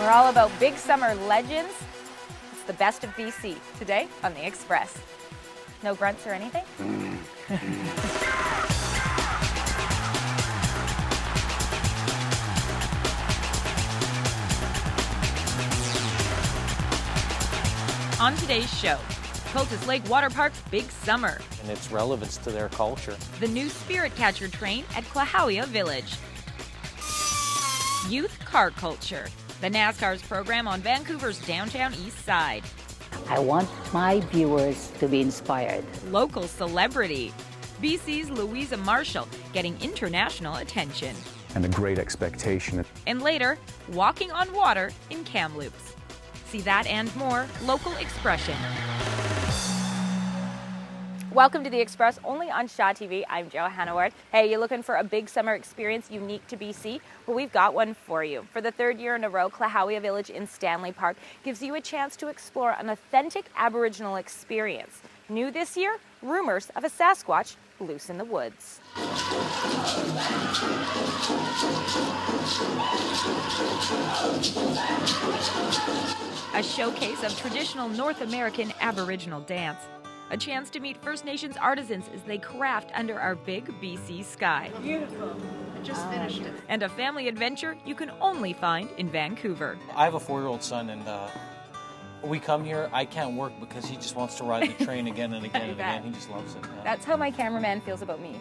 We're all about big summer legends. It's the best of BC today on The Express. No grunts or anything? On today's show, Cultus Lake Water Park's Big Summer. And its relevance to their culture. The new Spirit Catcher train at Klahowya Village. Youth car culture. The NASCAR's program on Vancouver's downtown east side. I want my viewers to be inspired. Local celebrity. BC's Louisa Marshall getting international attention. And a great expectation. And later, walking on water in Kamloops. See that and more, local expression. Welcome to The Express, only on Shaw TV. I'm Johanna Ward. Hey, you looking for a big summer experience unique to BC? Well, we've got one for you. For the third year in a row, Klahowya Village in Stanley Park gives you a chance to explore an authentic Aboriginal experience. New this year, rumors of a Sasquatch loose in the woods. A showcase of traditional North American Aboriginal dance. A chance to meet First Nations artisans as they craft under our big BC sky. Beautiful. I just finished it. And a family adventure you can only find in Vancouver. I have a 4-year-old son, and we come here. I can't work because he just wants to ride the train again and again and again. He just loves it. Yeah. That's how my cameraman feels about me.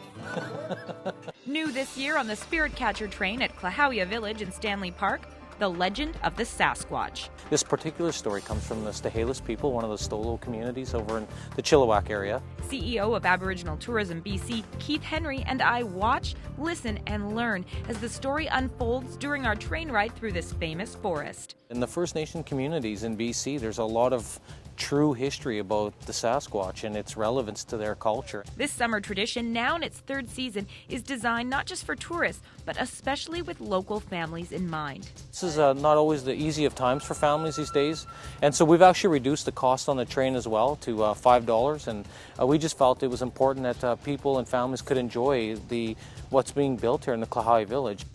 New this year on the Spirit Catcher train at Klahowya Village in Stanley Park, the legend of the Sasquatch. This particular story comes from the Stahelis people, one of the Stolo communities over in the Chilliwack area. CEO of Aboriginal Tourism BC, Keith Henry, and I watch, listen, and learn as the story unfolds during our train ride through this famous forest. In the First Nation communities in BC, there's a lot of true history about the Sasquatch and its relevance to their culture. This summer tradition, now in its third season, is designed not just for tourists, but especially with local families in mind. This is not always the easy of times for families these days, and so we've actually reduced the cost on the train as well to $5, and we just felt it was important that people and families could enjoy what's being built here in the Klahowya Village.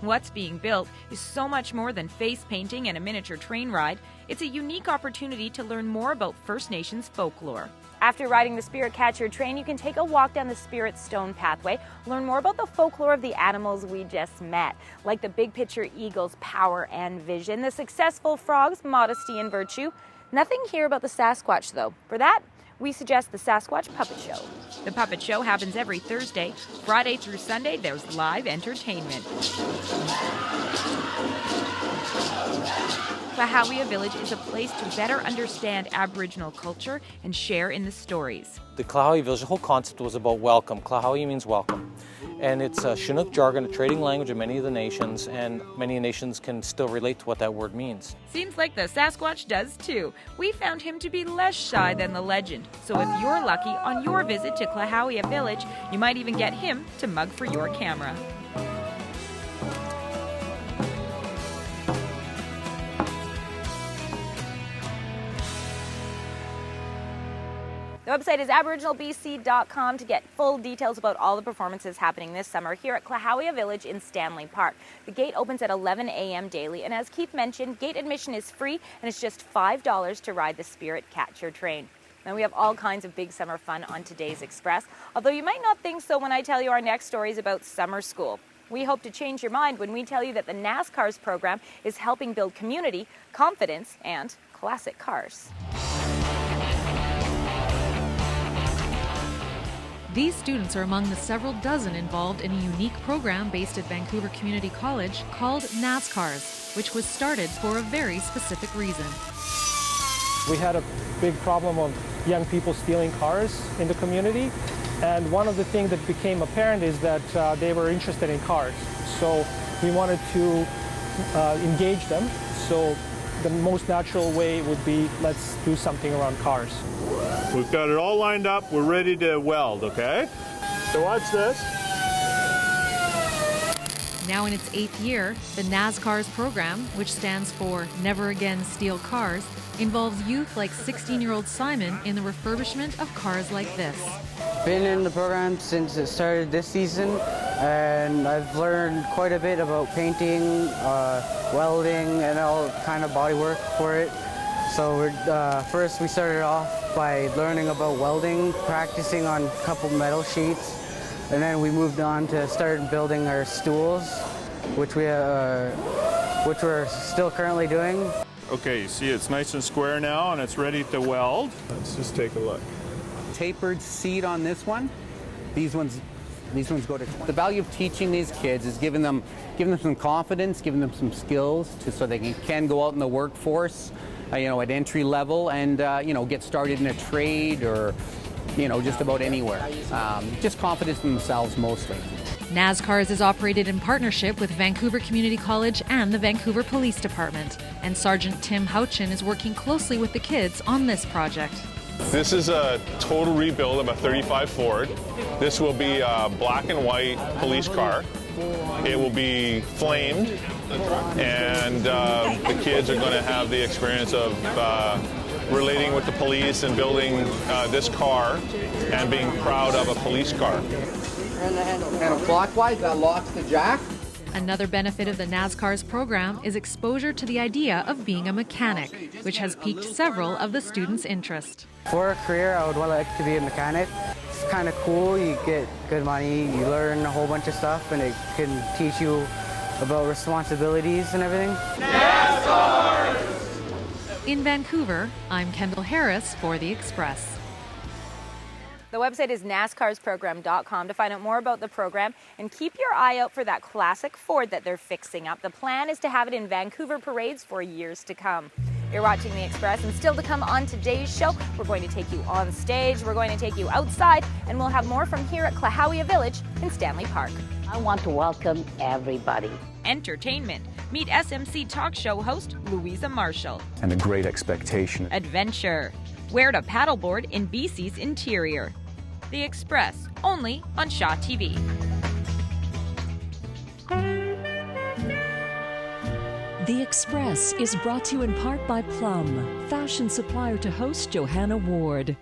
What's being built is so much more than face painting and a miniature train ride. It's a unique opportunity to learn more about First Nations folklore. After riding the Spirit Catcher train, you can take a walk down the Spirit Stone pathway, learn more about the folklore of the animals we just met, like the big picture eagle's power and vision, the successful frog's modesty and virtue. Nothing here about the Sasquatch, though. For that, we suggest the Sasquatch Puppet Show. The Puppet Show happens every Thursday. Friday through Sunday, there's live entertainment. Klahowya Village is a place to better understand Aboriginal culture and share in the stories. The Klahowya Village, the whole concept was about welcome. Klahowya means welcome. And it's a Chinook jargon, a trading language of many of the nations, and many nations can still relate to what that word means. Seems like the Sasquatch does too. We found him to be less shy than the legend. So if you're lucky on your visit to Klahowya Village, you might even get him to mug for your camera. The website is aboriginalbc.com to get full details about all the performances happening this summer here at Klahowya Village in Stanley Park. The gate opens at 11 a.m. daily, and as Keith mentioned, gate admission is free, and it's just $5 to ride the Spirit Catcher train. Now, we have all kinds of big summer fun on today's Express, although you might not think so when I tell you our next story is about summer school. We hope to change your mind when we tell you that the NASCAR's program is helping build community, confidence, and classic cars. These students are among the several dozen involved in a unique program based at Vancouver Community College called NASCARs, which was started for a very specific reason. We had a big problem of young people stealing cars in the community, and one of the things that became apparent is that they were interested in cars. So we wanted to engage them. So the most natural way would be, let's do something around cars. We've got it all lined up. We're ready to weld, okay? So watch this. Now in its 8th year, the NASCARs program, which stands for Never Again Steal Cars, involves youth like 16-year-old Simon in the refurbishment of cars like this. Been in the program since it started this season, and I've learned quite a bit about painting, welding, and all kind of body work for it. So first we started off by learning about welding, practicing on a couple metal sheets, and then we moved on to start building our stools, which we're still currently doing. Okay, you see it's nice and square now and it's ready to weld. Let's just take a look. Tapered seat on this one. These ones go to. The value of teaching these kids is giving them some confidence, giving them some skills so they can go out in the workforce, at entry level, and get started in a trade or just about anywhere. Just confidence in themselves mostly. NASCARs is operated in partnership with Vancouver Community College and the Vancouver Police Department, and Sergeant Tim Houchin is working closely with the kids on this project. This is a total rebuild of a 35 Ford. This will be a black and white police car. It will be flamed, and the kids are going to have the experience of relating with the police and building this car and being proud of a police car. And the handle clockwise, that locks the jack. Another benefit of the NASCARs program is exposure to the idea of being a mechanic, which has piqued several of the students' interest. For a career, I would like to be a mechanic. It's kind of cool. You get good money, you learn a whole bunch of stuff, and it can teach you about responsibilities and everything. NASCARs! In Vancouver, I'm Kendall Harris for The Express. The website is nascarsprogram.com to find out more about the program, and keep your eye out for that classic Ford that they're fixing up. The plan is to have it in Vancouver parades for years to come. You're watching The Express, and still to come on today's show, we're going to take you on stage, we're going to take you outside, and we'll have more from here at Klahowya Village in Stanley Park. I want to welcome everybody. Entertainment. Meet SMC talk show host Louisa Marshall. And a great expectation. Adventure. Where to paddleboard in BC's interior. The Express, only on Shaw TV. The Express is brought to you in part by Plum, fashion supplier to host Johanna Ward.